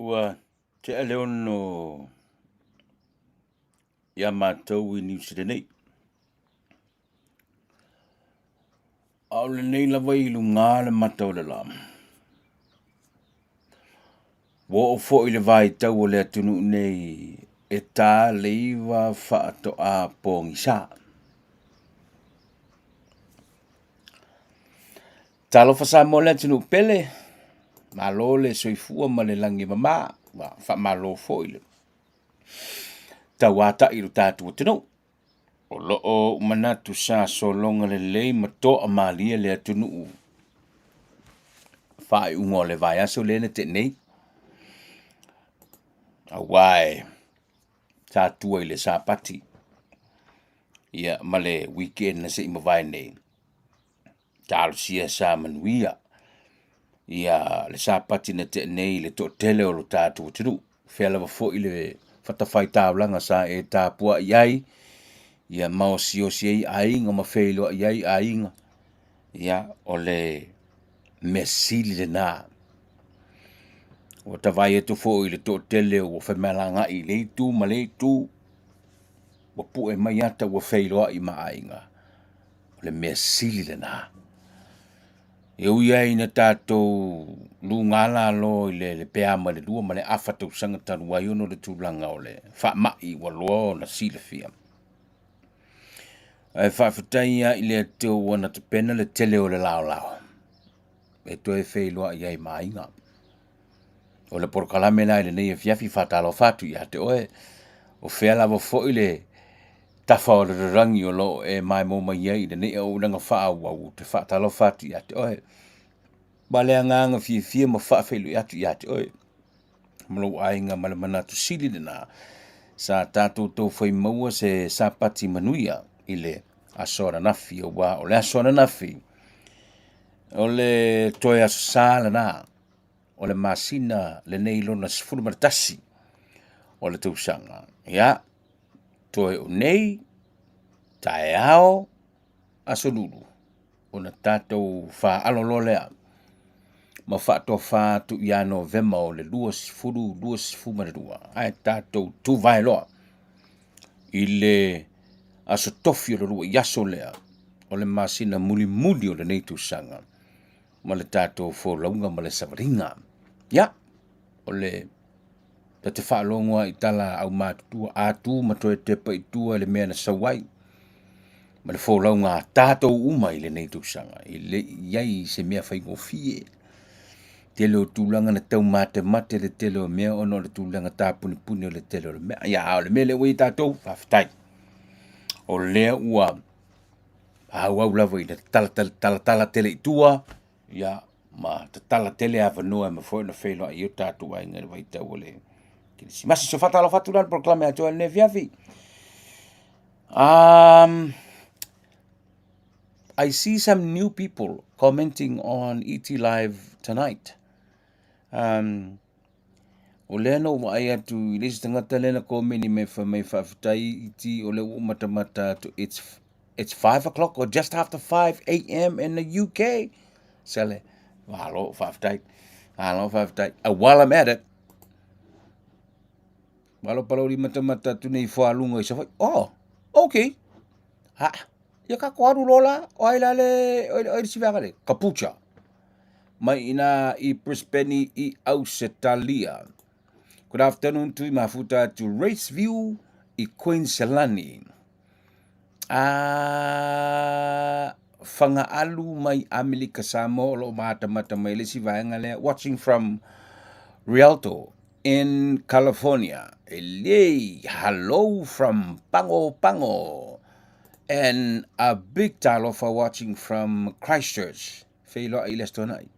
Ua te aleo no ia mātou I New Zealand nei. Au le nei lawa I lunga le matau le lam. Wo o fo I le vai tau o le atunu nei e tā leiva whaatoa pōngi sā. Talofa sa mo le atunu pele, MALO le soifua ma le langi mama, wha MALO fo I le. Tauata I lo tātua tino. O loo manatu sa solonga le lei matoa malia le atunu u. Whae ungo le vai aso lene te nei. Awai, tātua I le sāpati. Ia male weekend na se ima vai nei. Tālu sia sa manuia. Ia le sāpati na te nei le to tele o lo tātua tinu. Whela wa fo I le whatawhai tāulanga sa e tāpua iai. Ia mao sio siei ainga ma whailo iai ainga. Ia o le mesili le nā. O tawai e tu fo I le to tele o whamelanga I leitu ma leitu. Wa pu e mai ata wa whailo I ma ainga. O le mesili le nā. E ui ai na tātou lu ngala lo I le pea ma le lua ma le awhatau sanga tanu ai ono le tūlanga o le wha mai wa loa na FIAFIA. Ai whawhatai I le teo wana te pena le tele o le lao lao. E to e whailoa I ai mainga. O le porkalame na I le nei e fiafi whatalofa atu I te oe. O whela wa fo I le tafa o le rangi o lo e mai mo mai ai le nei o unanga wha au te whatalofa atu I te oe. Ba le anganga FIAFIA ma whawhailu atu I te oe. Mlo ainga ma le manatu sili na. Sa tātou tau whai maua se sāpati manuia I le asora nafi o wā. O le asora nafi. O le toe asala na. O le masina le nei lona sifuru maratasi. O le tausanga. Ia. Toe o nei. Tae ao. Asolulu. O na tātou wha alolo lea. Ma whaato whaatu I a November o le lua sifuru marerua. Ai tātou tu vai loa. I le aso tofi o le rua yaso lea. O le masina muli muli o le neitu sanga. Ma le tātou fōlaunga ma le savaringa. Ia. O le te whaalongoa I tala au mātua ātu matoe te paitua le mea na sawai. Ma le fōlaunga tātou uma I le neitu sanga. I le iai se mea whaingofie. Tele o tūlanga na tau mate le tele o mea ono le tūlanga tāpuni puni o le tele o le mea. Ia, o le mea le wei tātou, whawhitai. O lea ua, au lava I le tala tele I tua, ia, ma te tala tele a whanua ma fwoi na whelo I o tātou ai ngari wai tau o le. Masi so whatalo whatu lan proklame ato ne fiafi. I see some new people commenting on Etlive tonight. O lea no ai atu I lesi tangata lena komeni me whawhitai iti o le umatamata to it's 5 o'clock or just after 5 a.m. in the UK. Sele, walo whawhitai. Halo whawhitai. While I'm at it, walo palori matamata tu nei whalunga I sawai. Oh, okay. Ha, ia ka kwaru lola, o ai lale, o I siwagare, kapucha. Mai ina I Brisbane I Australia. Good afternoon to mafuta to Raceview I Queenslandi. Whangaalu mai Amerika Samoa lo mata mai le siwaenga le watching from Rialto in California. Elei, hello from Pango. And a big Talofa watching from Christchurch. Whailo I lestonai.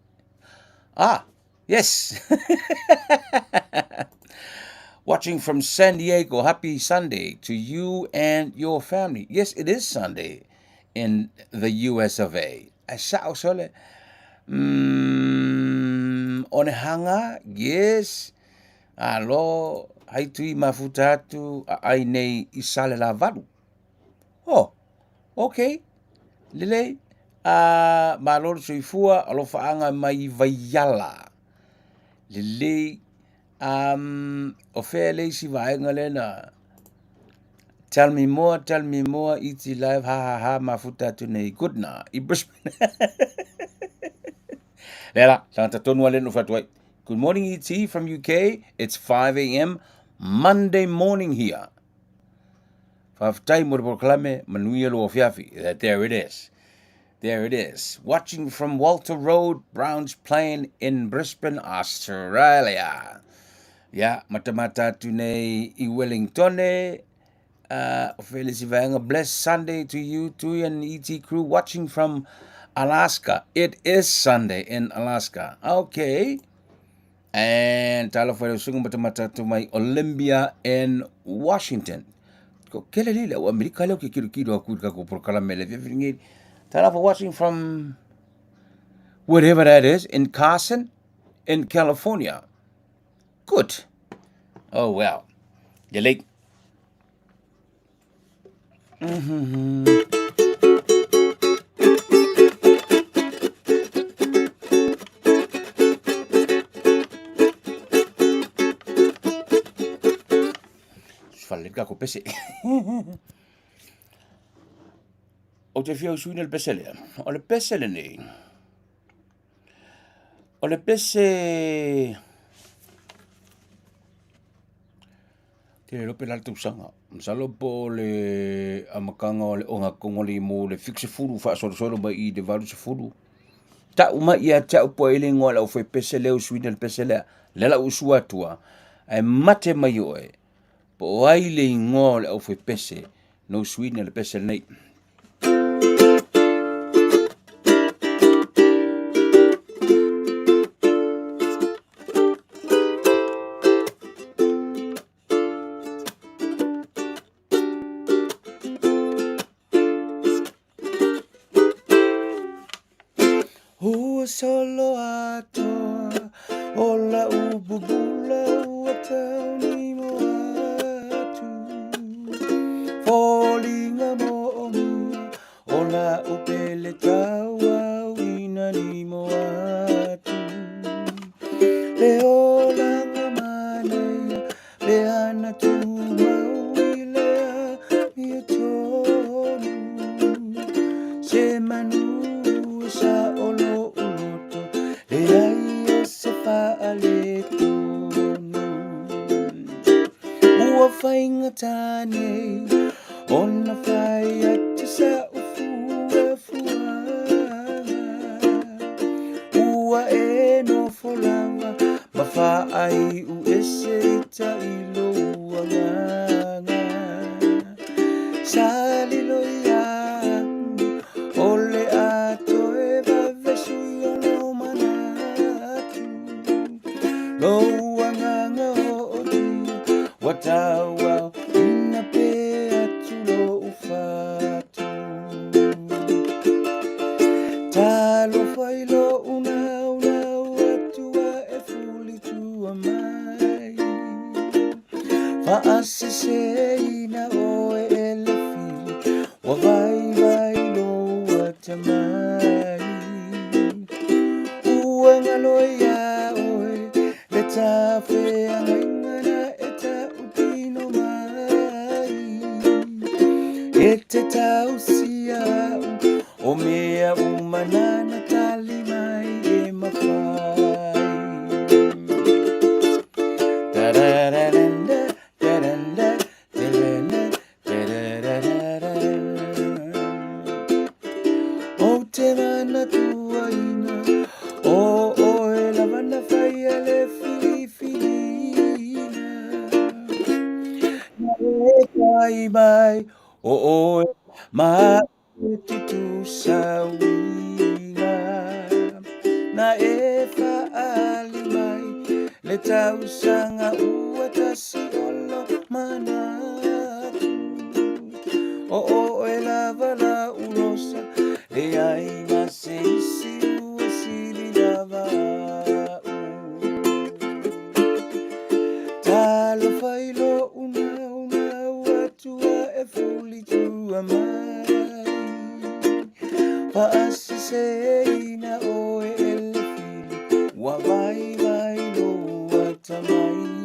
Yes. Watching from San Diego. Happy Sunday to you and your family. Yes, it is Sunday in the US of A. Asao sole. Onehanga. Yes. Alo. Haitui mafutatu. Ai nei isale la valu. Oh. Okay. Lile. Malor soifua alofa anga mai vaiala. Lele O fea leisi vaenga lena. Tell me more, Etlive, ha, mafuta tunei. Good na, I Brisbane. Lela, santa tonu ale no fatuai. Good morning, ET from UK. It's 5 a.m. Monday morning here. Faafetai mo le polokalame manuia lo FIAFIA. There it is. There it is. Watching from Walter Road, Browns Plain in Brisbane, Australia. Ya, mata-mata tunei I Wellington. A blessed Sunday to you too and ET crew watching from Alaska. It is Sunday in Alaska. Okay. And Talofa sungu mata-mata to my Olympia in Washington. Ko kele lile wa Amerika leo kikiru akuka ko prokalame le vivringi. Talofa watching from whatever that is in Carson in California. Good. Oh well. You're late. Fallega ko pese. O te fia usuina le pese lea. O le pese le nei. O le pese... Te lope lalta usanga. Msalo po le amakanga o le onga kongoli mo le fixe furu fa soro ba I de valu se furu. Ta uma ia ta upo ele ngola o foi pese le usuina le pese lea. Lela usua tua. Ai mate mai oe. Po ai le ngola o foi pese. No usuina le pese nei. Solo atoa ola ububula watauni mo atu falling amomi ola upele tawa wina ni mo atu le ola ngamane le ana tu mawile mi tonu se manu sa olo Fainga tane ona FAAITITIA sa ufua ua no folanga mafai uese ta ilo uanganga salilo ya ole ato eva vesu no manatu lo uanganga watawa inape atulo ufatu Talofa ilo una watua efuli tua mai Faasese ina oe elefili Wavai lo watamai Uangalo ya oe letafe angana Ete TAOFIA o mea umanana talimai e mawhai Tarararanda, taranda, taranda, tarararara O te mana tuaina o e lavana whai ale filifilina Mai mai o ma titu sawina na faali mai le tausanga ua tasi olo manatu o e lava la ulosa e ai maseisi ua sili lava Talofa ilo una watua e fuli tua mai Faasese ina o e elefili Wavai lo watamai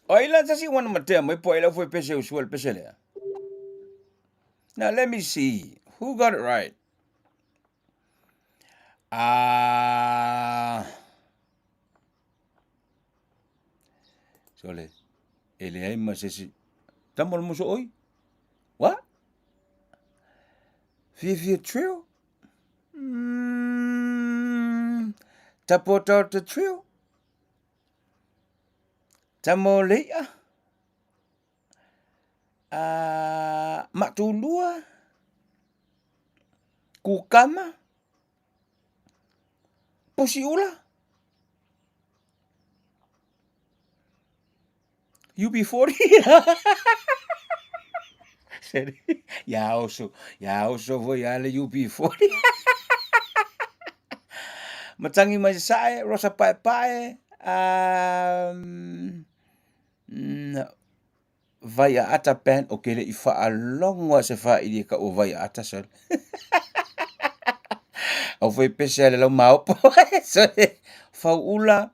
Oila tasi wana matea mai po ila foi pese usual pese lea. Now let me see. Who got it right? Sole. Ele ai masesi. Tamol muso oi? What? FIAFIA Trail? Tapota Trail? Tamolea? Matulua? Kukama? Pusiula? UB40? Ya oso voi ale UB40. Matangi mai sae, rosa pae. Vai ata pen o kele I whaalonga se whaidi ka o vai ata sal. Au foi pese ale lau maupo. So, Faula,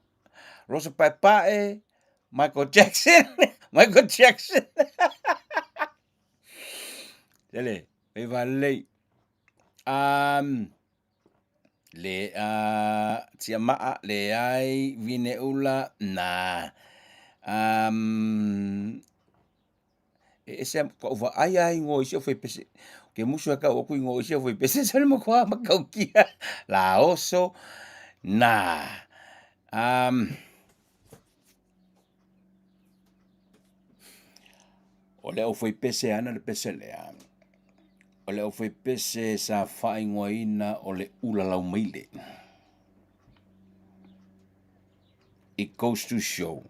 rosa pae, Michael Jackson. Michael Jackson. Dele, e valei. Le tia maa le ai vine ula na. Ese ko va ai ngo ise foi pese. Ke musu ka o ku ngo ise foi pese sale mo kwa makaukia. La oso na. Ole o foi pese ana le pese le. Ole o foi pese sa fai ngoina ole ula lau meile. It goes to show.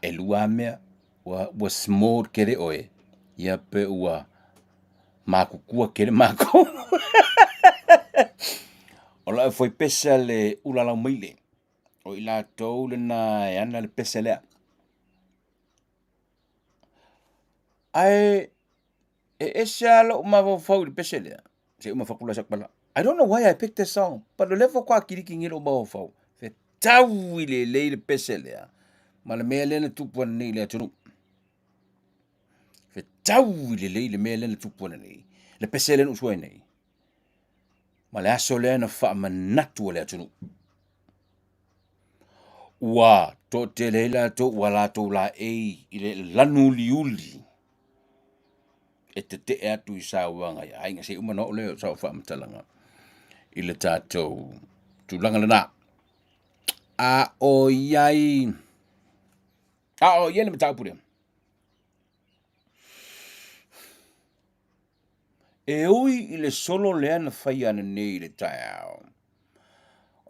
Eluamea wa small kere oe. Ia pe ua makukua kere mako. Ola foi pesa le ula lau meile. O ila tau le na ana le pesa lea. Ai esa lo mavo fau le pesa lea. Se uma fakula sakpala. I don't know why I picked this song, but the level kwa kiriki ngelo mavo fau. Fe tau le pesa lea. Ma le mea lena tupu ana nei le atunu. Fe tau le mea lena tupu ana nei. Le pesa lena usua nei. Ma le aso lena wha manatu le atunu. Ua, to te leila to wala to la i le lanu liuli. E te atu I sauanga ia. Ainga se umano o leo sau wha matalanga. I le tātou tūlanga lana. O iai le mataupurea. E ui I le solo lea na whai ana nei le tai au.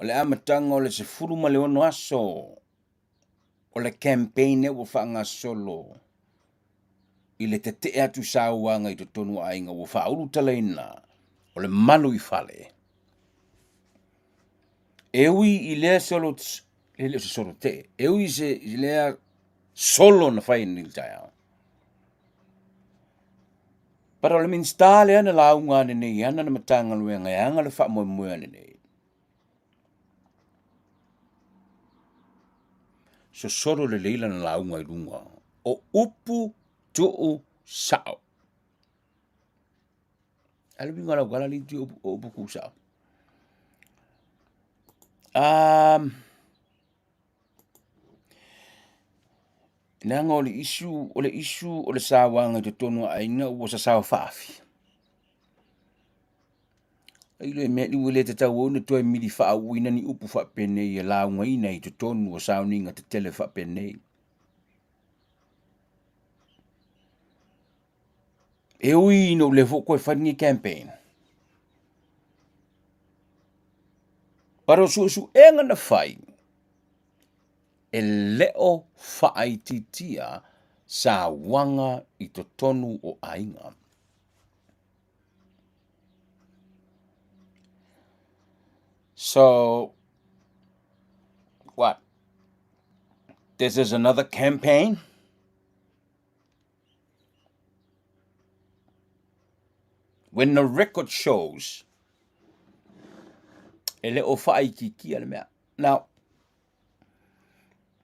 O le amatanga o le se furu ma le ono aso. O le campaign e ua whaanga solo. I le te atu sauanga I te tonu ainga ua whauru talaina. O le malu I whale. E ui I lea solo, e lea se solo te. E ui se lea solo na whai ni le tai au. Para o le minsta le ana launga ane nei, ana na matanga luenga, e anga le wha moe moe ane nei. So soro le leila na launga I lunga. O upu tuu sao. Ala binga la wala li tu o upu ku sao. Nanga o le isu o le sawanga te tonu aina ua sa sawa whaafi. Ailo e mea ni wile te tau o ne toi mili wha uina ni upu wha penei e launga ina I te tonu o sauninga te tele wha penei. E ui no le fo koe whani campaign. Paro su enga na whai. E leo FAAITITIA sa wanga I to tonu o ainga. So, what? This is another campaign. When the record shows, ele o FAAITITIA le mea. Now,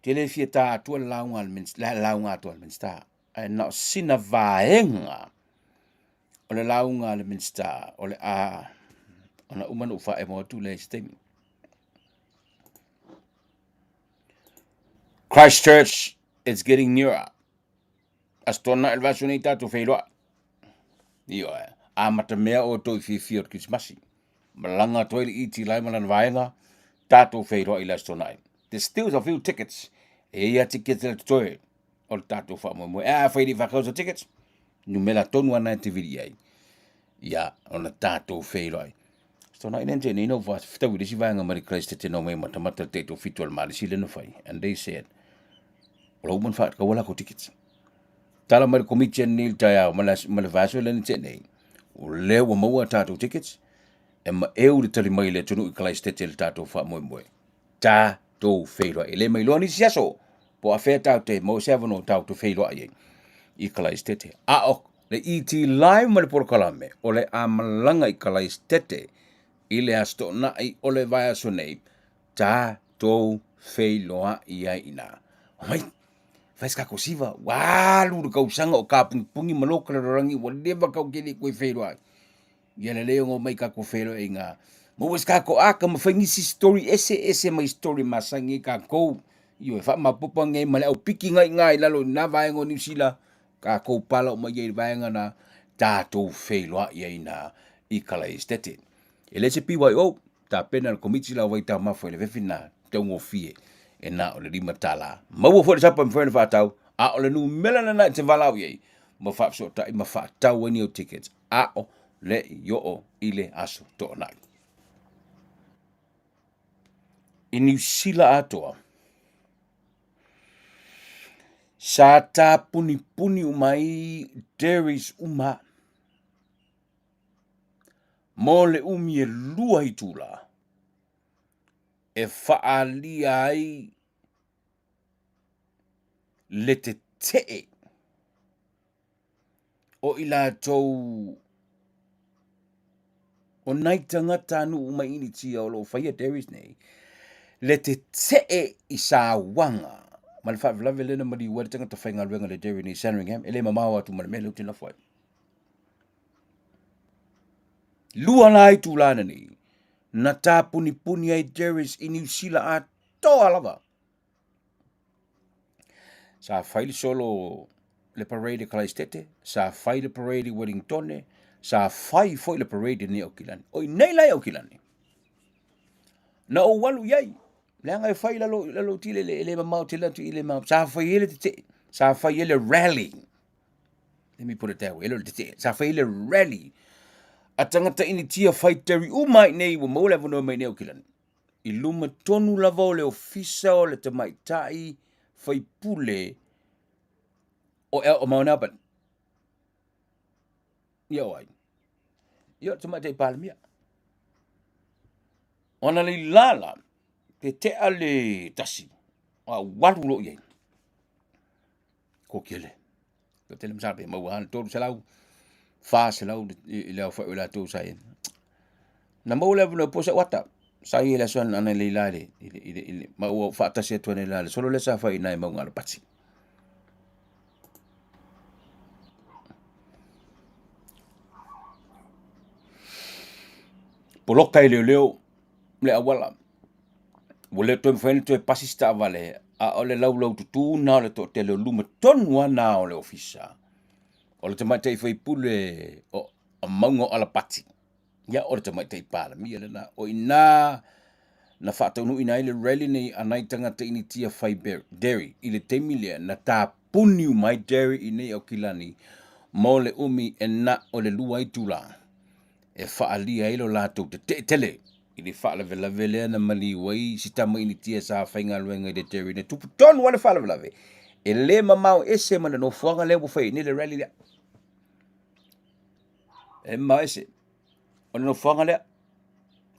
tele fia ta tua launga al minsta. And now sina vaenga o le launga al minsta o le a ona umanu fa e mo tu le sting. Christchurch is getting nearer. Astona el vasunita tu feilua. Io a mata mea o to fi o Christmasi. Malanga toi le Etlive malan vaenga tato feilua ila astona. There's still a few tickets. E ia tickets le toi o tato fa mo. Faili va causa tickets. NUMERA tonu ana te vidi ai. Ia ona tato feilua. Astona ina te no va fita wi si vaenga mari Christ te no me mata te to fitu al mali si le no fai. And they said lo mun fa ka wala ko tickets. Tala mai commission nil taya mala vaso le te nei. O le wa mo tato tickets. E ma eu le tali mai le tunu i Christ te le tato fa mo mo. Ta to feilua ele mai lo ni siaso. Po a fe ta te mo seven o ta to feilua ai. I Christ a o le Etlive ma le porkalame o le amalanga i Christ i le asto na i o le vai aso nei ta to feilua i ai ina mai fai ska kosiva walu de kausanga o ka pungi maloka le rangi o leva ka kili ko feilua ia le leo ngo mai ka ko feilua inga mo ska ko aka ma fangi si story ese mai story masangi ka ko io fa ma popa ngai ma le o piki ngai lalo na vai ngo ni sila ka ko pala o mai vai ngana tato feilua ia ina i Christ ele se piwa o ta pena le komiti la vai ta mafo le vefina te ngo fie e na o le lima tala ma wo fo le sapa mferne fa tau a o le NUMERA na te valau ye ma fa so ta ma fa tau wani o tickets a o le yo o ile aso to na ini sila atoa sa ta puni umai dairies uma mole umi e lua hitula e faalia ai le te o ila tou o nai tangata anu umai ini tia o lo faia dairies nei le te i SAUAGA ma le whaafilave lena ma li wale tangata whainga luenga le dairy ni Sandringham ele mamau atu ma le mele utina whai lua lai tu lana ni na tā puni ai dairies i New Zealand a toa lava sa whaile solo le parade Christchurch sa whaile parade Wellington sa whai foi le parade ni Auckland oi nei lai Auckland na o walu yai leanga e whai lalo tile le mamau tila tu ile mamau sa whai ele te sa whai ele rally let me put it that way ele sa whai ele rally a tangata ini tia whaiteri umai nei wa maule vano mai nei Auckland i luma tonu lava o le ofisa o le tamaitai whaipule o Mount Auburn ia wai ia tamaitai palamia ona le lala te ale tasi a walu lo iei ko kele ko tele msabe mau han tolu selau fa selau le fa la to sai na mau le no posa wata sai le son ana le lale ile mau fa ta se to ne lale solo le sa fa ina mau ngalo patsi poloka ile leo le awala wole to mfen to pasista vale a ole lau tutu na le to tele luma tonu ana ole ofisa ole te mai foi pule o amango ala pati ya ole te mai pala mi le na o ina na fata unu ina ile rally nei anai tanga te ini tia fai dairy ile te milia na ta puni mai dairy ine o kilani mole umi na ole lua itula e fa alia ilo lato te tele ili fa la vele na mali wai sitama ini tia sa fainga luenga de dairy ne tupu ton wala fa la vele ele mamau ese mana no fuanga le bo fai ni le rally le e ma ese o no fuanga le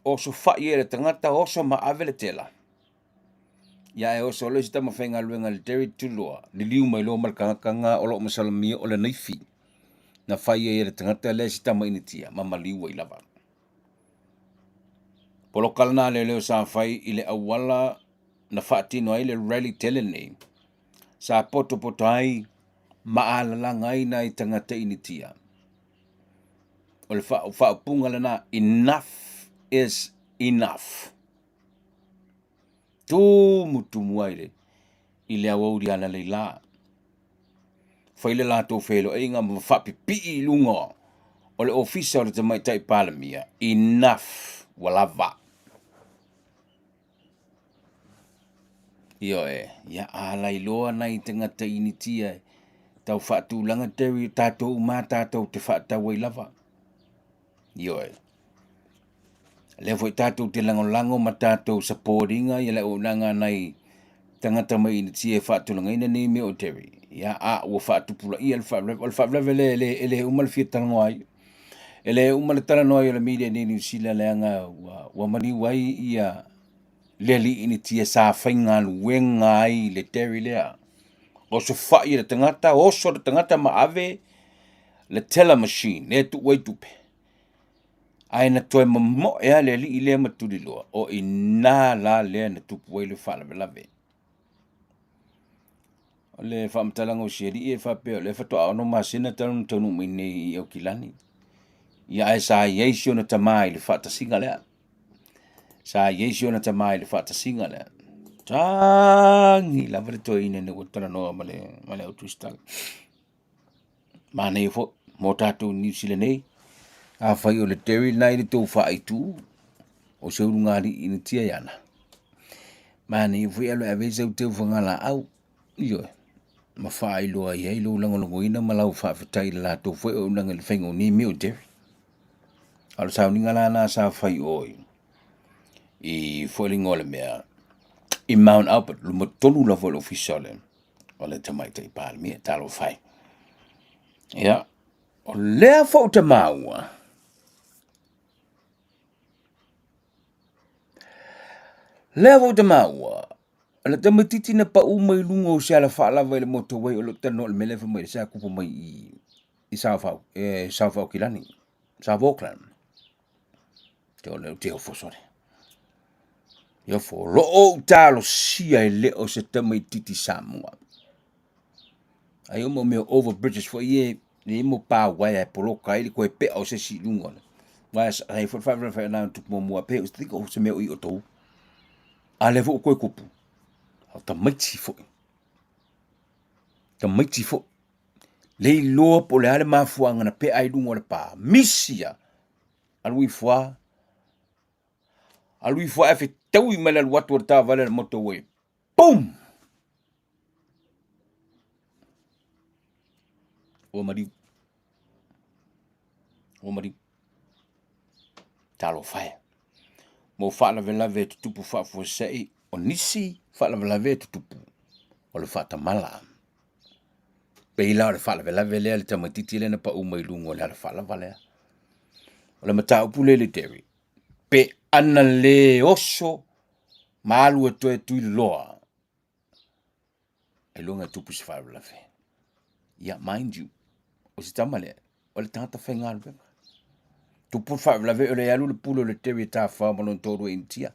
o so fa ye le tangata o so ma avele tela ya e o solo sta ma fenga luenga le teri tulua ni liu mai lo mal kanga o lo masalami o le naifi na fai e le tangata le sta ma initia ma maliu i lava polo kalna le leo sa fai ile awala na fatino ai le rally telene sa poto ai maala ngai na i tangata initia o le fa punga lana enough is enough tu mutu muaile ile awori ana le la fa ile la to felo e nga fa pipi lungo o le ofisa o le tamai tai palamia enough walava yo ya ala iloa nai tangata initia tau faatulanga tewi tatou ma tatou te faatawai lava yo le foi tatou te lango ma tatou saporinga ia le unanga nai tangata mai initia faatulanga ina ni me o tewi ya a o faatupulaia le faavleve le umal fiatango ai ele umal talanoa i le media ni New Zealand le anga wa mani wai ia leli initia sa fainga luenga ai le teri lea o se fai le tangata oso le tangata ma ave le teller machine le tu wai tupe ai na toe mo e le li ile matuli loa o ina la le na tupu wai le fala lave o le famtalanga o seri e fa pe le fa to no masina tanu mai nei o kilani ia e sa yeisio na tamai le fata singa le sa yeisio na tamai le fata singa le tangi la vale to ine ne wotara no male o twista mane fo motato New Zealand nei a fai o le teri nai le to faitu o se ngari ina tia yana mane fo alo ave se te fangala au yo ma fai lo ai lo lango ina malau fa fatai la to fo o nanga le fengo ni mi o teri al sa ni ngala na sa fai oi i falling ole mea i Mount Albert lu matolu la vol officiale o le tamai tai palmi Talofa ya o le fo te maua le tamatiti na pa u mai lungo o se ala fa la le motorway o le tano le mele fa mai sa kupo mai i South Kilani South Auckland te o fosore yo fo lo o talo sia le o se tamatiti Samoa ai o me over bridges fo ye ni mo pa wa e polo kai ko e pe o se si lungo mas ai fo fa na tu mo pe o stick o se me o to ale fo ko kupu o tamaiti fo le lo po le ale mafuanga na pe ai lungo le pa misia alui foa e fe tau i mele watu ta vale le motorway boom o mari Talofa mo fa la vela ve tupu fa fo sei o nisi fa la vela ve tupu o le fa tamala pe ila le fa la vela ve le tamatiti le na pa u mai lungo le fa la vale o le mata upule le teri pe ana le oso malu e toe tui loa e longa tupu se fa la ve ya mind you o se tamale o le tata fengal be tupu fa la ve o le alu le pulo le teri ta fa mo non todo intia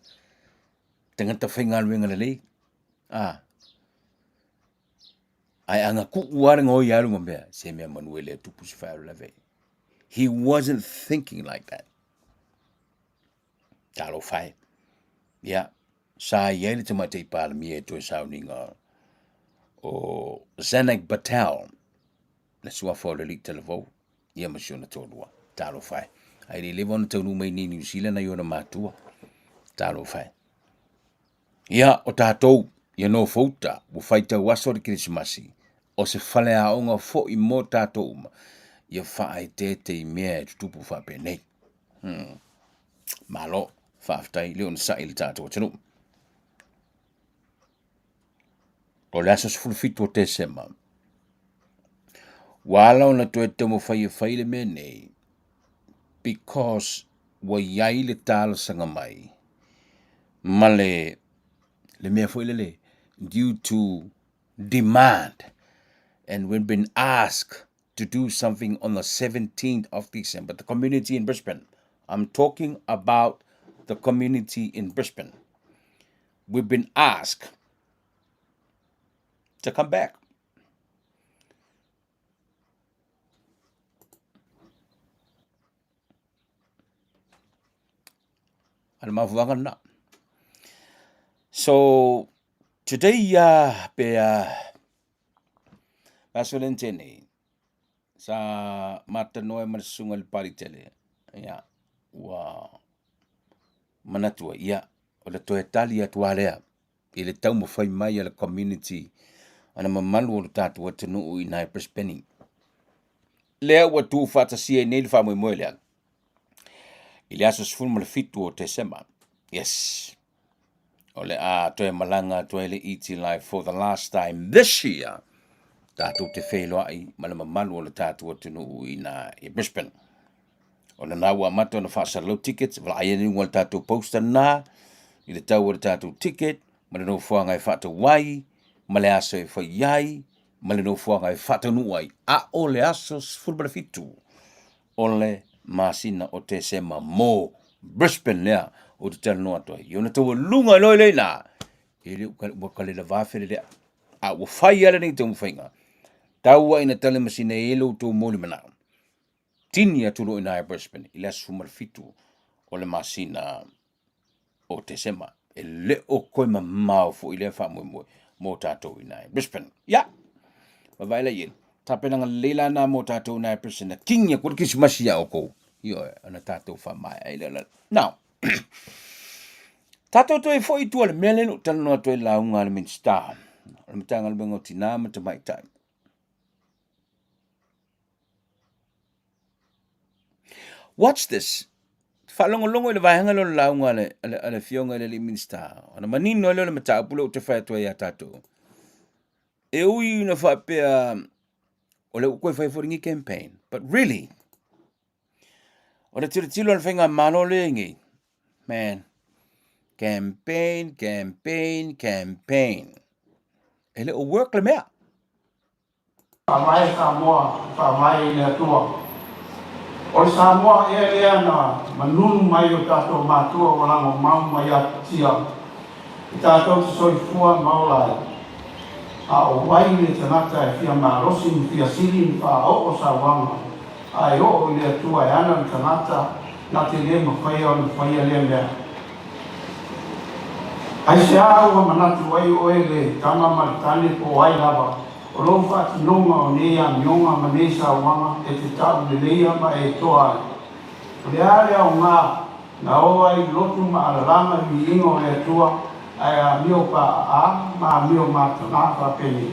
tangata fengal wenga le ai anga ku uare ngo yaru ngombe se me manuele tupu se fa la ve he wasn't thinking like that Talofa ya sa yele te mate pal mi to soundinga o Zanak Batal na sua fo le televo ia masiona tolua Talofa ai le von tonu mai ni New Zealand na yona matua Talofa ya o tatou ia no fouta o faita waso de Krismasi o se fale a onga fo i mo tatou ia fa te me tupu fa pe nei malo fa aftai le on sa il tatou tenu o le aso fulfito te sema wala ona to te mo fai le me nei because wa yai le talo sanga mai male le mea foi le due to demand. And we've been asked to do something on the 17th of December. The community in Brisbane. I'm talking about the community in Brisbane. We've been asked to come back. So today, Pasolentene sa matanoe manasungal paritele. Ya, wa manatua ya o le toe tali atua lea i le tau mawhai mai a le community ana mamalu o le tātua atunuu i nai Brisbane. Lea ua tu whatasia i nei le whamoi moe lea. I le aso sifunu ma le fitu o Desema. Yes. O le a toe malanga toe le Etlive for the last time this year. Tātou te wheloa i ma le mamalu o le tātua atunuu i Brisbane. O le nā ua mata na whaasalau tickets, wala aia ni ngā tātou poster nā, i le tau o le tātou ticket, ma le no fuanga e whata wai, ma le aso e whaiai, ma le no fuanga e whata nuai, a o le aso sfulbara fitu, o le masina o te sema mō Brisbane lea, o te tala noa toa. I ona tau lunga loi lei nā, e le ukale la wāwhere lea, a ua whai ala nei tau mwhainga, tau ina tala masina e elo tau mōli manao. Tini atulu ina e Brisbane, i le sumar fitu o le masina o te sema. E le o koe mamau fo i le wha mui mō tātou ina e Brisbane. Ya, wawaila ien. Tāpenanga leila nā mō tātou ina e Brisbane. Kingia kua kisi masia o kou. Io e, ana tātou wha mai. Now, tātou toi fo i tua le mele no tala noa toi launga le Minster. Le matanga le bengo tina ma te mai tai. Watch this. Whalongolongo i le vahanga lo launga le fionga le Minster. Ana manino le mataupula o te whaiatua ia tātou. E ui una whaapea o le ukoi whaiforingi campaign. But really, o le tiro le whainga mano le ingi. Man, campaign. E le o work le mea. Pamai Samoa, pamai le atua. O Samoa e na manunu mai o tātou mātua o lango mau mai atia. I tātou te soifua maulai. A o wai le tanata e fia marosi ni fia siri ni wha o SAUAGA. A e o le atua e ana ni tanata na te le mawhaia o ni whaia le mea. Ai se aua manatu wai o e le tama maritane po wai lava. O lo whati nonga o nea mionga ma ne SAUAGA e te tabu le leia ma e toa. O le are au ngā, na o ai lotu ma alalanga mi ingo le atua, ai a mio pa a, ma mio ma tana pa peni.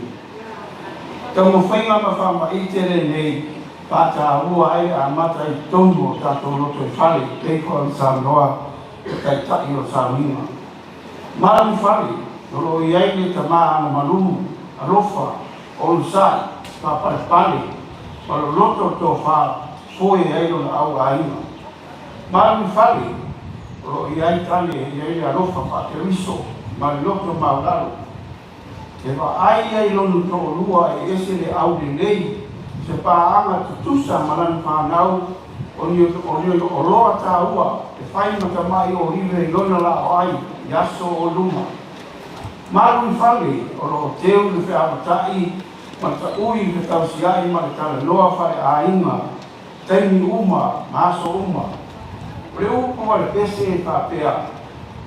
Ka mo whainga ma whama i tere nei, pata ua ai a mata i tongu o tato loto i whare, peiko i Sanoa, e kai tai o Sauinga. Mara mi whare, nolo i ai le tamaa ana malumu, alofa, o lusai, pa parepale, ma lo loto to wha, foe ai o na au ainga. Mara mi whare, o i ai tane, i ai alofa pa te riso, ma lo loto maularo. E wa ai ai lonu to lua e ese le au le lei, se pa anga tutusa malan whanau, o loa tā ua, e whai matamai o hive i lona la o ai, yaso o luma. Maru i whare, o lo teu le whiawatai, ma ta ui le tausiai ma le tala loa whare a inga, teimi uma, maso uma. Le upu ma le pese e whapea,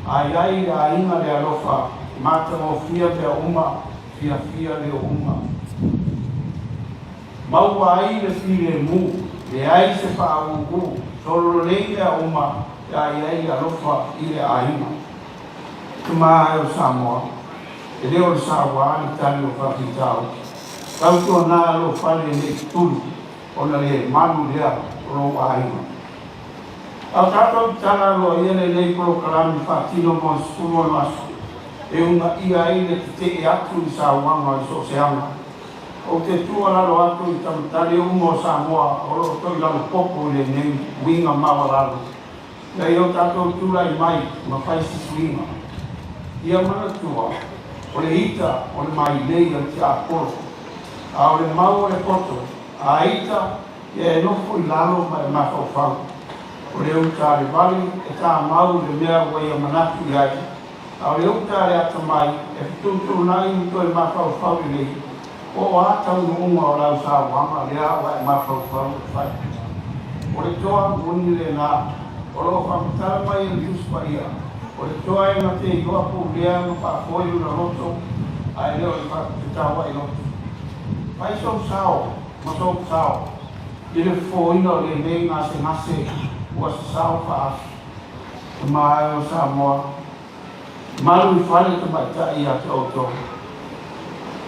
ai ai a inga le alofa, mata o fia le uma, fia le uma. Maua ai le file mu, le ai se whaaungu, solo le le uma, ai alofa i le a inga. Tuma o Samoa, e leo le SAUAGA ni tani o whakitau. Tautua nā lo whare ne tulu, o na le manu lea o lo ainga. Au tātou tana lo iene nei proklami whakino mo skulu o nasu, e unga ia ine te e atu i SAUAGA i Soseanga. O te tualalo atu i tamutare umo Samoa, o lo toi lalo popo le nei winga mawalalo. Nei o tātou tula i mai, ma whaisi swinga. Ia mana tua, o le ita o le mai nei o te apolo a o le mau o le poto a ita e nofo I lalo ma e mawhawhau o le uta le vali e tā mau le mea wai a manaki ai a o le uta le ata mai e fituntu nai mito e mawhawhau I nei o atau no unga o lau SAUAGA le a wa e mawhawhau e whai o le toa muni le nā o lo whamatara mai e liuspa ia o le toa e na te iloa po lea no whakoi una roto ai leo I whakatawa I roto pai so sao ma so sao I le fōina o le nei ngase ua sa sao whaafi ma e o Samoa malu I whale te maita I a te oto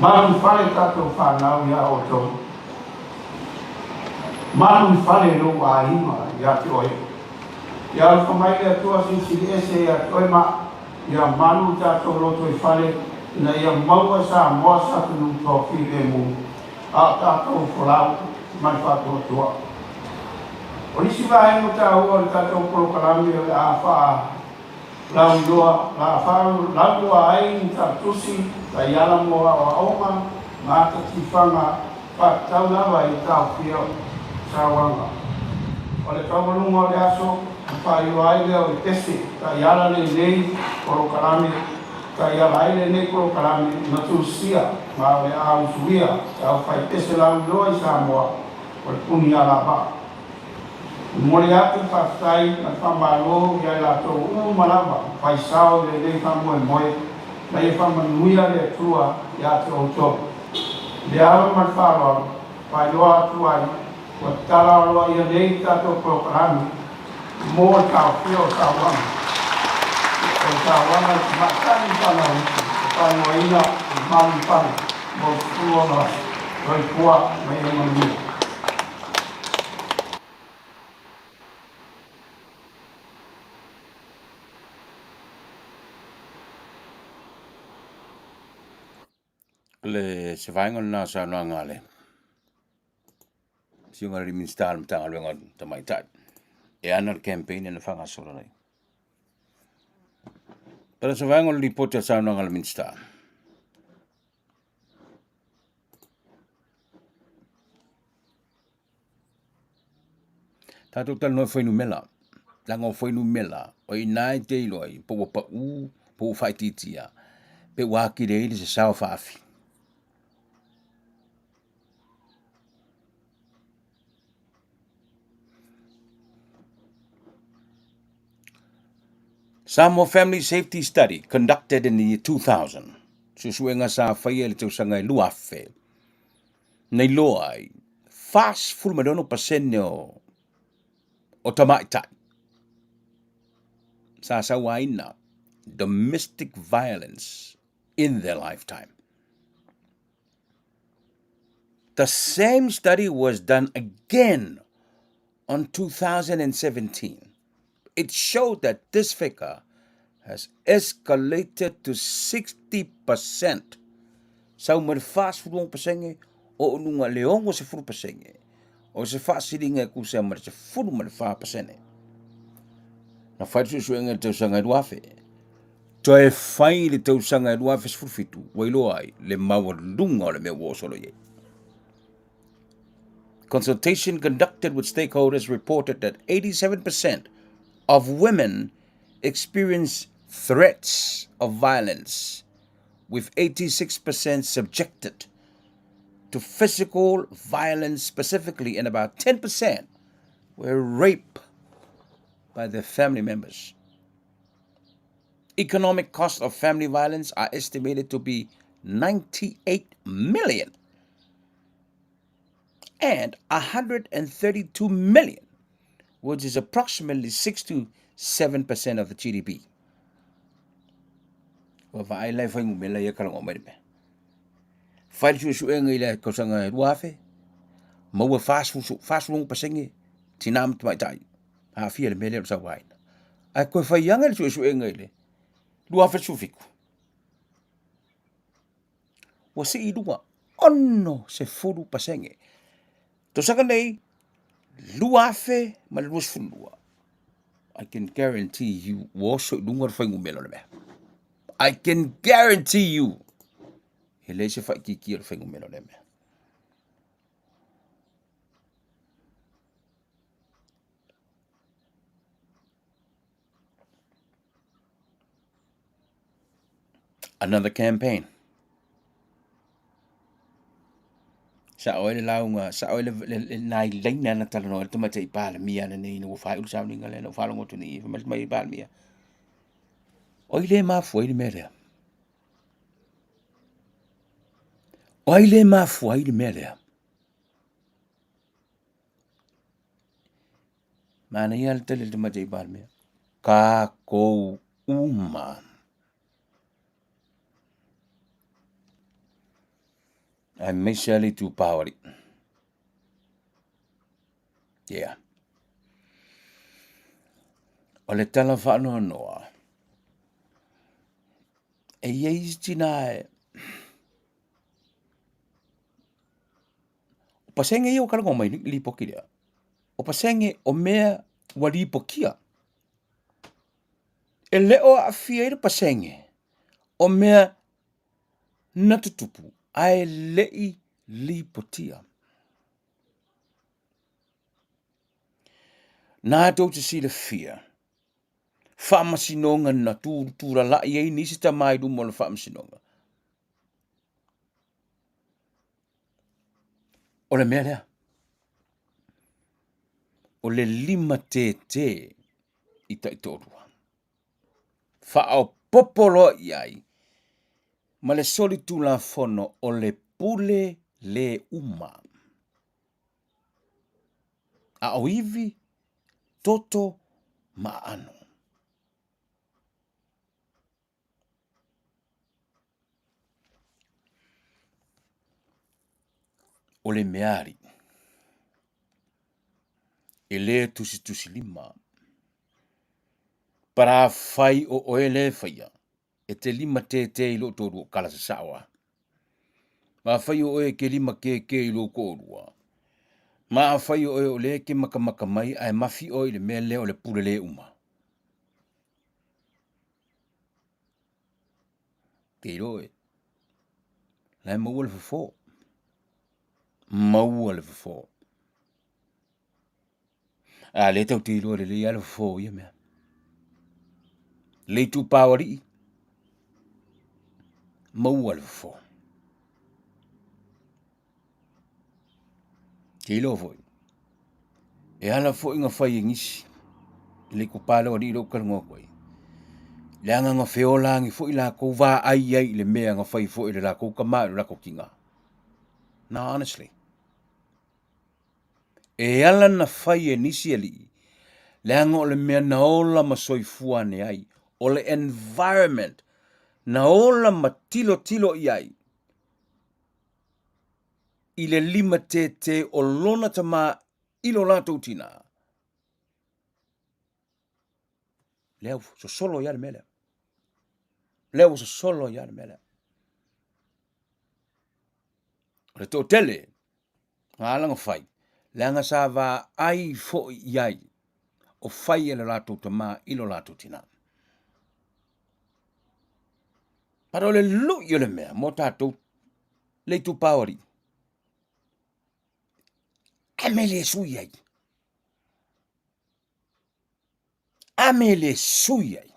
malu I whale tato whanau I a oto malu I whale no a hima I a te oe I a whamai le atua sili ese I a te oe ma I a malu tato roto I whale na I a maua Samoa sa tunu tofi le mu a tato whalau mai whato tua o nisi vahe mo tāua le tato polo kalami o le a wha lau loa la wharu lau loa ai ni tatusi la iala moa o aonga ma ta tifanga pa tau lawa I TAOFIA SAUAGA o le kawarunga o le aso pa iwa ai leo I tesi ta iala le nei polo kalami ta iala ai le nei polo kalami na tusia ma o le a usuia ta whai tesi lau loa I Samoa o le puni ala pa Mori atu whaftai na whamalo I la tō malama whai sao le nei whamoe moe na I whamanuia le atua I a te oto. Le aro man whalo whai loa atua I wa tala loa I a nei tato prokarami mō TAOFIA o SAUAGA. O SAUAGA I matani whana hiki, whai noa ina I mali whana mō fuona roi kua mai e manuia. Le se vaingon na sa no ngale si ngari min star mta ngale ngon ta mai tai e anar campaign na fanga solo nei pero se vaingon li pota sa no ngale min star ta total no foi numela la ngo foi numela o inai te loi po pa u po FAAITITIA pe wa ki de se sa fafi Samoa Family Safety Study conducted in the year 2000. Susuenga sa whaia le tausangai luafe. Nei loa ai, fast fulmadono pasene o tamaitai. Sa sawaina, domestic violence in their lifetime. The same study was done again on 2017. It showed that this figure has escalated to 60%. Sau mar fast food pasenge o nunga leongo se furu pasenge. O se fast siringa ku se mar se furu mar fa pasene. Na fai su nga te sanga duafe. To e fai le te sanga duafe se furu fitu. Wailo ai le mawar lunga le me wo solo ye. Consultation conducted with stakeholders reported that 87% of women experience threats of violence, with 86% subjected to physical violence specifically, and about 10% were raped by their family members. Economic costs of family violence are estimated to be 98 million and 132 million, which is approximately 6 to 7% of the GDP. Wa vai lai fai ngumela ia kala ngomere me. Fai su enga ile ko sanga ruafe. Mo fast food pasenge tinam tu mai tai. Ha fia le mele sa wai. Ai ko fai yanga su enga ile. Ruafe su fiku. Wa se idua onno se furu pasenge. To saka nei luafe ma luas fundua. I can guarantee you wo so dungar fai ngumela le me. I can guarantee you He le se whaikiki o le whengu meno le mea. Another campaign. Sa oe le launga, sa oe le nai leina na tala no, le tamata I pāla mia na nei no whai ulu sauninga le no whalongo tuni I, mai pāla mia. Oi le mafu, oi le mea lea. Oi le mafu, oi le mea lea. Mana ia le tele le tamata I pāla mea. Ka kou uma. Ai meisha tu pāwari. Yeah. O le tala whaano noa. E iei tina e. O pasenge I o karango mai li poki lea. O pasenge o mea wa li pokia. E leo a fia I le pasenge. O mea natutupu. Ai lei li potia. Nā tau te si le fia. Whamasinonga na tūra la iei nisi ta mai du mo le whamasinonga. O le mea lea. O le lima te I ta I tōrua. Whaao popolo iai. Ma le soli tu la fono o le pule le uma. A o iwi, toto, ma ano. O le meari. E le tusi lima. Para fai o oele faia. E te lima te ilo tōrua kala sa sawa. Ma fai o oe ke lima ke ilo kōrua. Ma fai o oe o le ke makamaka mai ai mafi o le mea leo le pule le uma. Te ilo e. Lai maua le fafo. Maua le fafo. A le tau te ilo le le ale fafo ia mea. Le tu pawari. Maua le fafo. Te ilo foi. E ala fo inga fai ngisi. Le ko pala o ilo karango koi. Le anga nga feolangi fo ila ko va ai le mea nga fai fo ila la ko kama la ko kinga. Now honestly. E ala na fai e nisi ali. Le anga o le mea na ola ma soifua ne ai. O le environment. Na ola ma tilo iai. I le lima te o lona tama ilo lato tina. Leo so solo ya le mele. Leo so solo ya le mele. Le to tele. Alanga fai. Langa sa va ai fo iai. O fai e le lato tama ilo lato tina. Pero le lu yo le mea. Mo tato. Le tu pawari. Amele suyai. Amele suyai.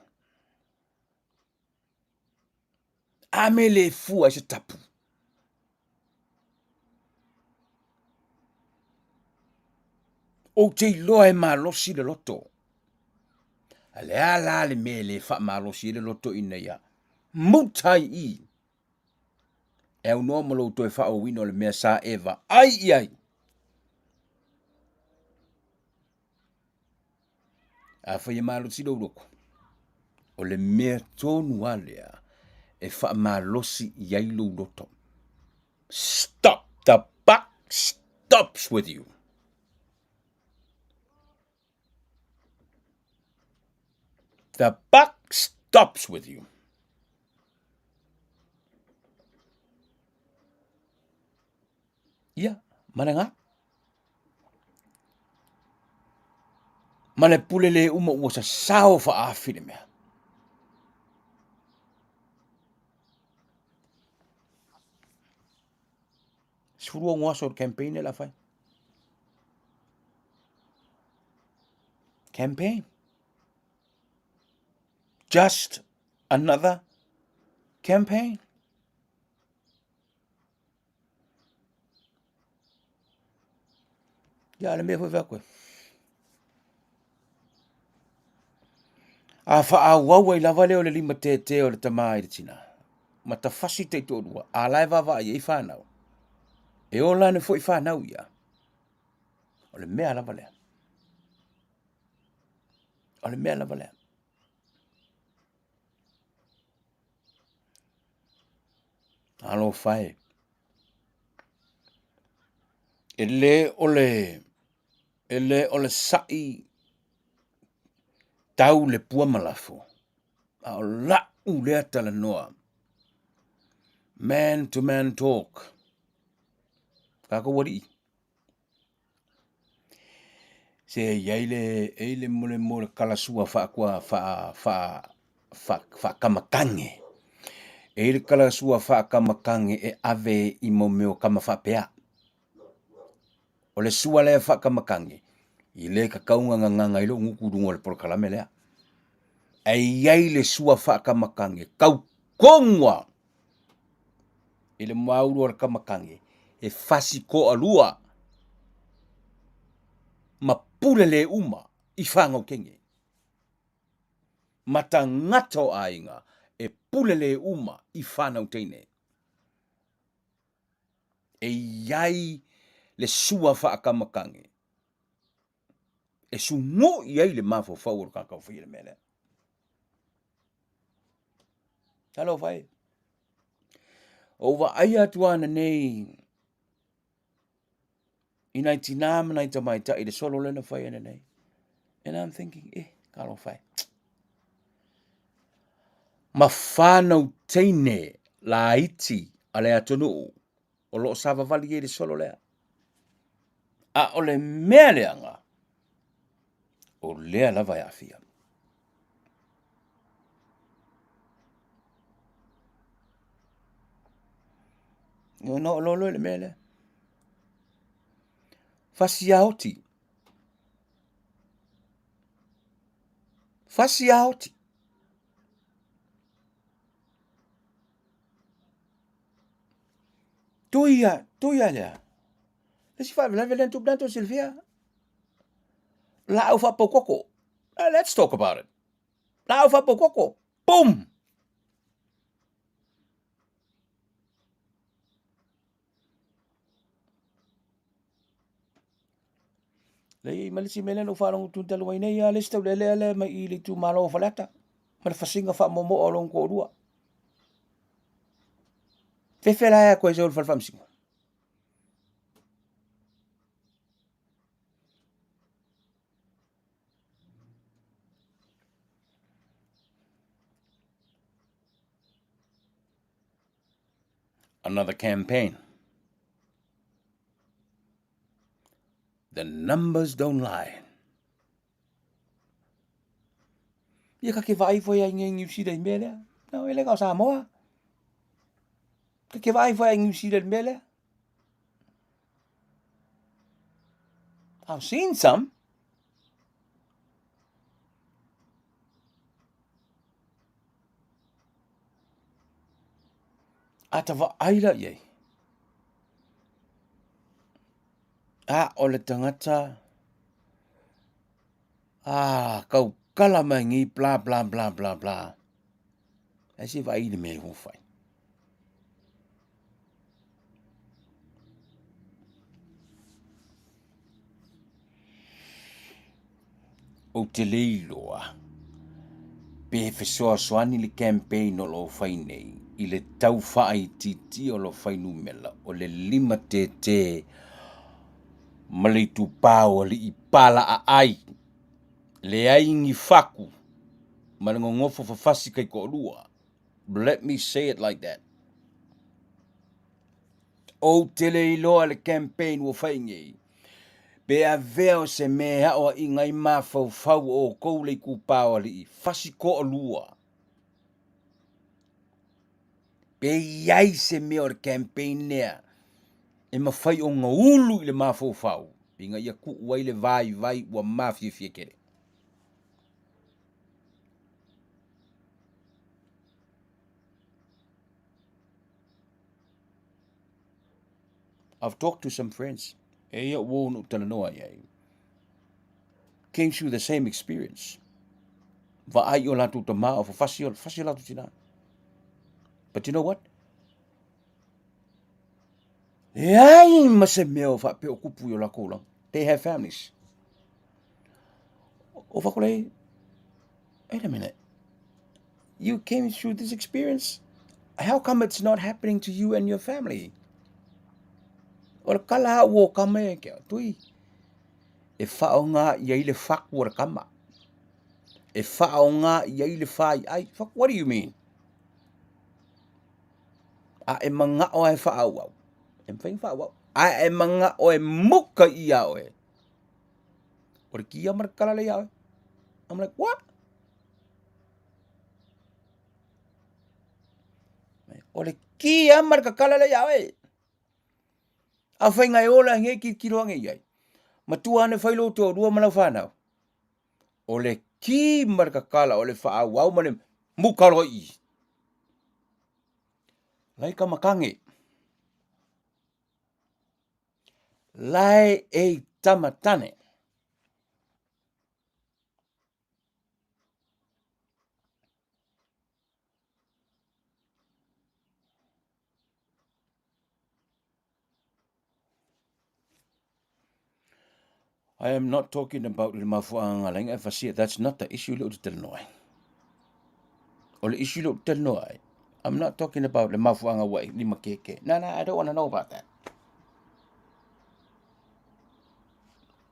Amele fua se tapu. O te loa e malosi le loto. Ale ala le mele fa malosi le loto ina ya. Mutai I. E au noa malo to e fa o wino le mea sa eva. Ai. A fa ye malosi do loko. O le mea tonu alea. E fa malosi yai lo loto. Stop. The buck stops with you. The buck stops with you. Ia, mana ngā? Mana pule le uma ua sa sao fa awhine mea. Sifuru o ngoa so campaign la fai. Campaign. Just another campaign. Ya le me foi koe. A fa a wawa I lava leo le lima te o le tamai le tina. Ma ta fasi te to rua. A lai va I whanau. E o lane foi whanau ia. O le mea lava lea. O le mea lava lea. Alo fai. E le o le sai tau le pua malafo. A o la u lea tala noa. Man to man talk. Kako wari. Se eile mole kalasua fa kamakange. Eile kalasua fa kamakange e ave I momeo kama fa pea. O le sua lea fa kamakange. I le kakaunga nganga ilo ngukudungo le porkalame lea. Ai le sua fa kamakange. Kau kongwa. Ile mauru le kamakange. E fasi ko alua. Ma pule le uma I whangau kenge. Mata ngato ainga e pule le uma I whanau teine. E iai le sua whaakamakange. E sungo iai le mafo whauur kakau while mele. Talofa e. Ova aia tuana nei I 99 na itamaita I le solo lena whai nei. And I'm thinking, kalofa e. Ma whanau teine la iti ale atonu o lo sava vali e le solo lea. A o le mea leanga o lea la FIAFIA. No lo le mea lea. Fasiauti. Fasiauti. Tuia lea. Let's five level to Blanto Sylvia. La ufa pokoko. Let's talk about it. La ufa pokoko. Boom. Lei malisi mele no falong tu talo ina ya lista le mai ili tu malo falata. Ma fasinga fa momo olong ko rua. Fefela ya ko jol falfamsinga. Another campaign. The numbers don't lie. Ia ka ke vai foi a ngi si dai mele. No ele ka sa moa. Ka ke vai foi a ngi si dai mele. I've seen some. Atava aila ye. O le tangata. Kau kala mangi bla bla bla bla bla. As if I eat me who fight. O te leiloa. Pe fesoa soani le campaign o lo fai nei. I le tau FAAITITIA o lo fai NUMERA. O le lima te mali tu pao li I pala a ai. Le ai ngi faku. Malango ngofo fafasi kai ko lua. Let me say it like that. O te leiloa le campaign o fai nei. Pe a veo se mea o I ngai mafau fau o kou le ku pao li fasi ko lua. Pe iai se mea o le campaign nea. e mawhai o ngā ulu i le mawhau. Inga ia ku wai le vai wa mawhiawhia kere. I've talked to some friends. E ia wo no tala noa ia. Came through the same experience. Va ai o latu ta maa o fasi o latu tina. But you know what? E ai mase meo fa pe o kupu o la kola. They have families. O whakolei, wait a minute. You came through this experience. How come it's not happening to you and your family? O kala wo kame ke tui. E whaonga ia ile whaku o kama. E whaonga ia ile whai ai. What do you mean? A e manga o e whaau. E mwhaing whaau. A e manga o e muka ia o e. O kia mar kala le ia o e. I'm like, what? O le kia mar kala le ia o e. A whainga e ola nge ki kiroanga iai. Matua ane whailo tō rua malau whanau. O le ki markakala o le whaau au mane mukaroi. Lai ka makange. Lai e tamatane. I am not talking about le mafuanga lenga e fasia. That's not the issue lo te noi. O le issue lo te noi. I'm not talking about le mafuanga wai ni makeke. No, I don't want to know about that.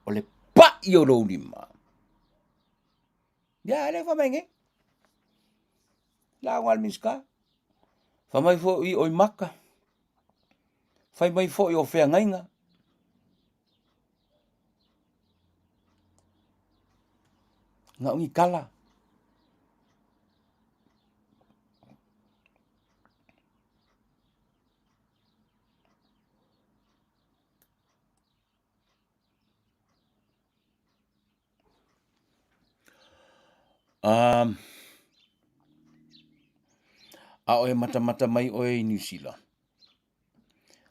O le pa i o lo lima. Ya, le whamenge. La wal miska. Whamai fo i oi maka. Whai mai fo i o whea ngainga. Nga ungi kala. A oe mata mai oe New Zealand.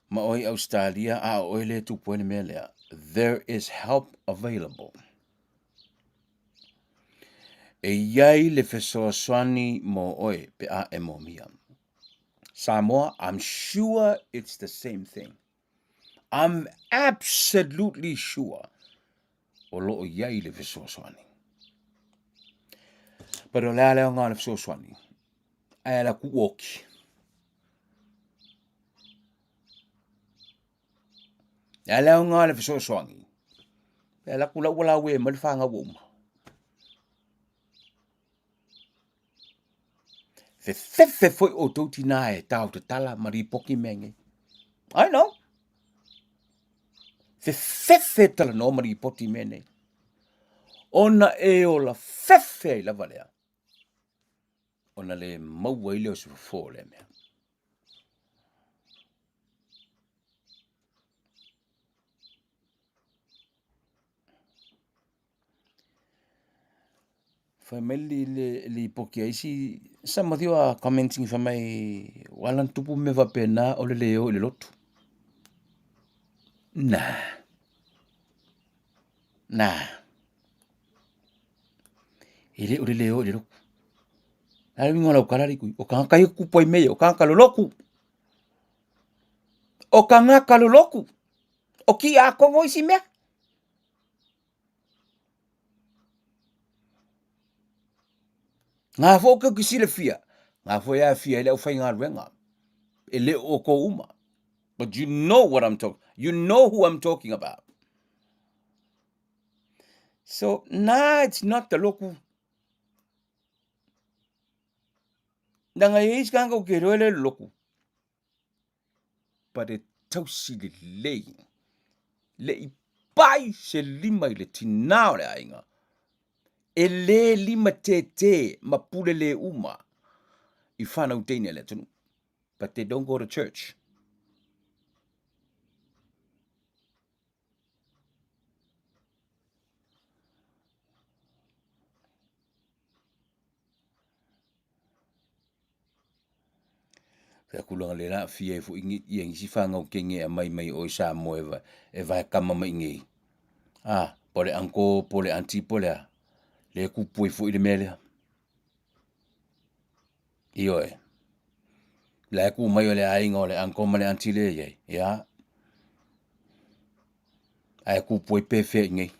Ma oe Australia, a oe le tupu ene mea lea. There is help available. E iai le fesoaswani mo oe pe a e mo mia. Samoa, I'm sure it's the same thing. I'm absolutely sure. O loo iai le fesoaswani. Pero lea leo ngā le fesoaswani. Ae la ku oki. Lea leo ngā le fesoaswani. Lea la ku lau wala ue malifanga woma. Fe foi o tauti nā e tau te tala maripoki menge. I know. Fe tala no maripoti mene. Ona e o la fefe la valea. Ona le maua ile o sifo le mea. Family le poki aisi sama dio commenting fa mai walan tupu me va pena o le leo le lotu. Nah. Ile o le leo le loku. Ai mi ngola ukalari kui o kanga kai ku poi me o kanga loloku. O kanga loloku. O ki a kongo isi mea. Ngā fo ke kisile fia. Ngā fo ya fia ile o fai ngā ruenga. Ele o ko uma. But you know what I'm talking. You know who I'm talking about. So, it's not the loku. Nanga is kanga o ke roele loku. But it tausi le lei. Le pai se lima i le tinao le ainga. E le lima te mapule le uma. I whanau teine le tunu. But they don't go to church. Pea kulanga le la fia fu ingi i si fanga o kenge a mai o sa mo e vai kama mai ngi. Pole anko, pole anti, pole a. Le kupu fu i le mele. Io e. Le ku mai o le ainga o le anko ma le anti le ye. Ya. Ai kupu i pefe ngi.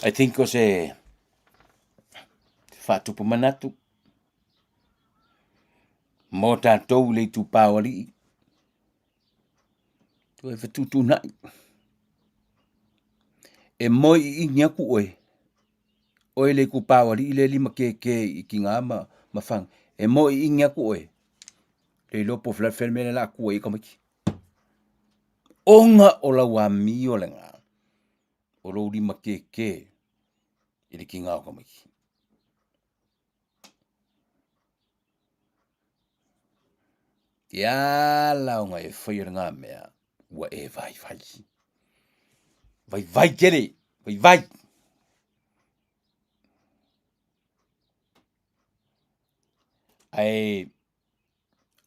I think o se fatupu manatu. Mo tātou le tu pāwali. Tu e whatutu nai. E moi i ngiaku oe. Oe le ku pāwali i le lima ke i ki ngā mawhang. E moi i ngiaku oe. Le lopo whelmele la ku oe i kamaki. Onga o la wa mi o le ngā. O lo lima ke i le ki ngā o kamaki. Ia launga e whaia ngā mea. Ua e vai. Vai kere. Vai. Ai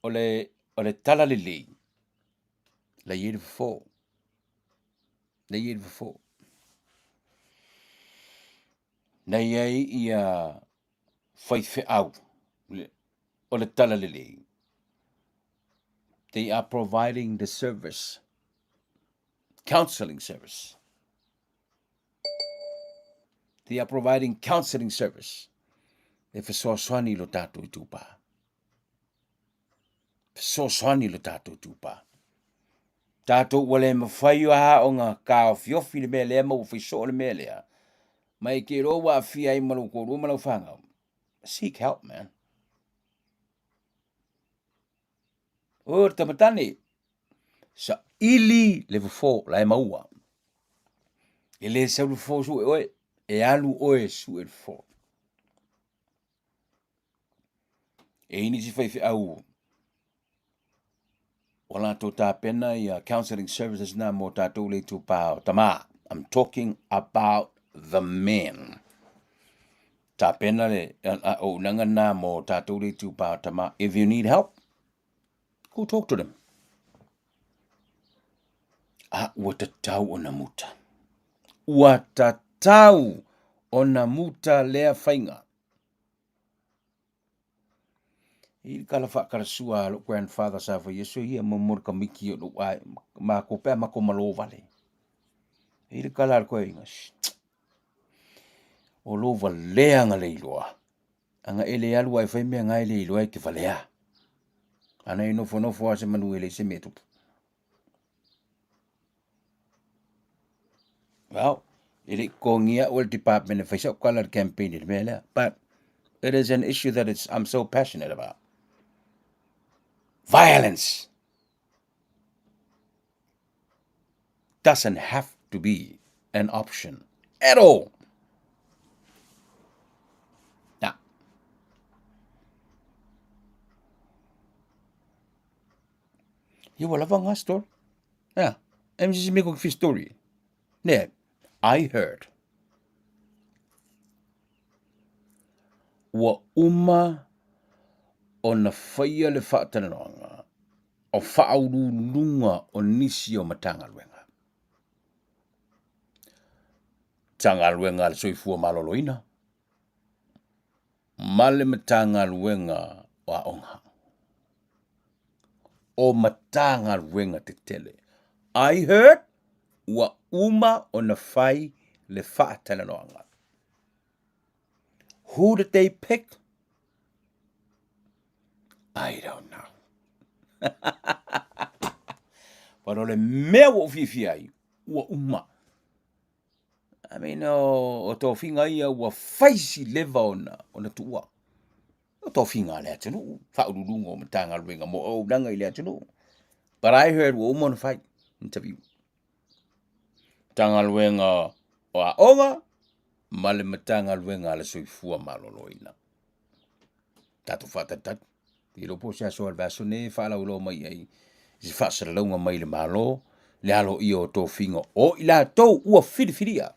ole tala le lei. La year before. Nei ai ia whaife au. Ole tala le lei. They are providing the service. Counseling service. They are providing counseling service. E whesoswani lo tātou i tūpā. Whesoswani lo tātou i tūpā. Tātou wale mawhai o ha o ngā kao fiofi le mea lea mau whaiso le mea lea. Mai ke roa a fia i malu ko ruma lau whanga. Seek help, man. O tamatane. Sa ili level 4 la e maua. E le sa level 4 su e oe. E alu oe su e 4. E ini si whaifi au. Wala tō tā pena i counseling services na mō tātou le tū pāo. Tama, I'm talking about the men. Tā pena le o nanga na mō tātou le tū pāo. Tama, if you need help, go talk to them. Ua tatau o na muta. Ua tatau o na muta lea whainga. I kala whakarasua lo grandfather sa fa yeso ia mamor ka miki o lo ai ma ko pe ma ko malo vale. I kala ko inga. O lo vale anga le loa. Anga ele alu ai fa me anga ele loa ke valea. Ana ino fo ase manu ele se metu. Well, ele kongia o department of social color campaign it mele, but it is an issue that I'm so passionate about. Violence doesn't have to be an option at all. Now, you will have a story. Yeah, I'm just making a story. Yeah, I heard. Wa uma o na whaia le whaatananga o whaurunga o nisi o matangaluenga. Tangaluenga le soifua maloloina. Male matangaluenga wa onga. O matangaluenga te tele. I heard wa uma o na whai le whaatananga. Who did they pick? I don't know. But ole mea o FIAFIA ai, ua uma. I mean, o tō whinga ia ua whaisi lewa ona tua. O tō whinga lea tenu, whaururunga o matanga ruenga mo o nanga i lea tenu. But I heard ua uma ona whai, interview. Tanga ruenga o a onga, male matanga ruenga ala soifua maloloina. Tatu whatatatu. I lopo se aso alvaso ne whala ulo mai ai. Si whaasara launga mai le MALO. Le alo i o tō whinga. O i la tō ua whiriwhiria.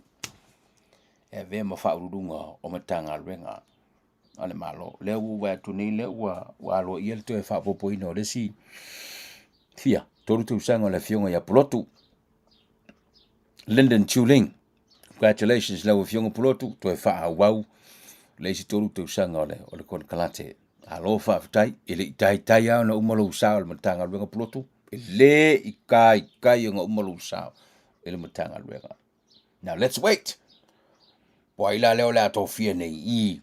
e ve ma whaururunga o matanga renga ale malo le ua tu nei le ua lo ia le te whapopo ino le si fia toru tu sanga le fionga ya plotu Lyndon Chuling congratulations le fionga plotu to wha wau le si toru tu sanga o le kon kalate alo whaafitai ele tai au na umalo sao le matanga renga plotu le ikai nga umalo sao ele matanga renga. Now let's wait. Waila leo le TAOFIA nei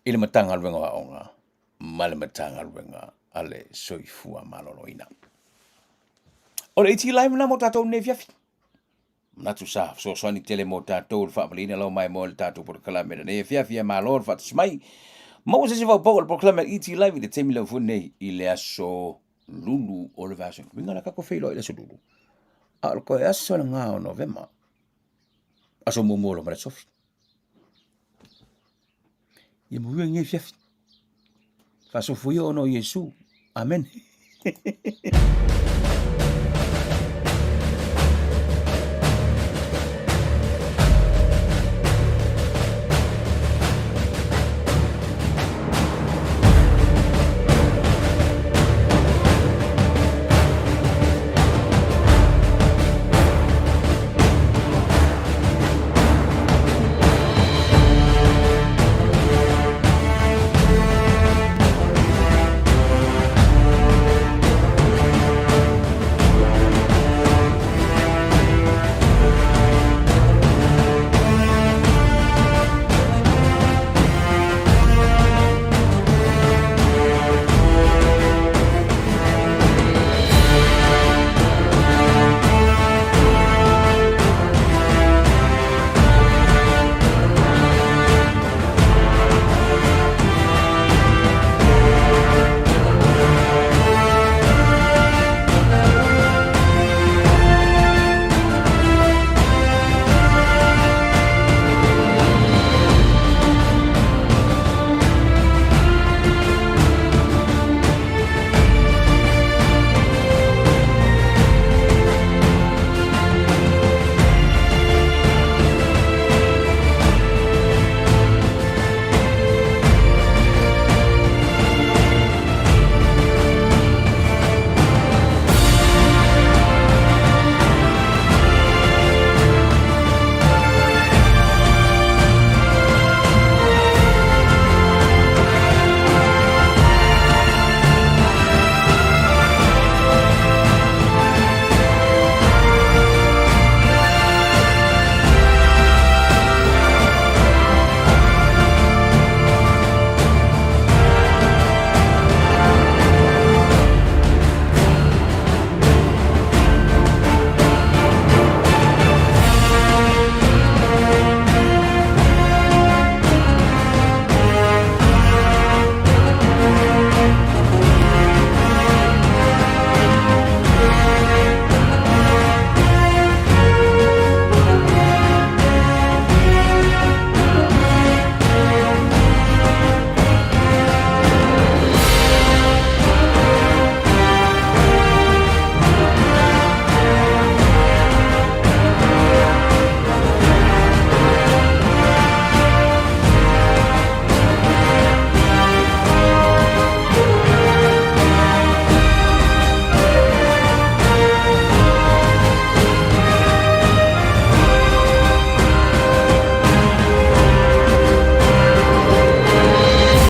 ile matanga renga onga male matanga renga ale soifua maloloina. Ole Etlive na mo tatou ne fiafi. Natu sa so ni tele mo tatou le whaamalina lau mai mo le tatou por kalamera ne FIAFIA malo le whaatasmai. Mo se va po por kalamera Etlive le temi lau fune i le aso lulu o le vaso. Winga na kako feilo ile so lulu. Al ko aso na nga o November. Aso mo lo mara sofi. Ye mo ngi fiafi. Fa so fuyo no Yesu. Amen.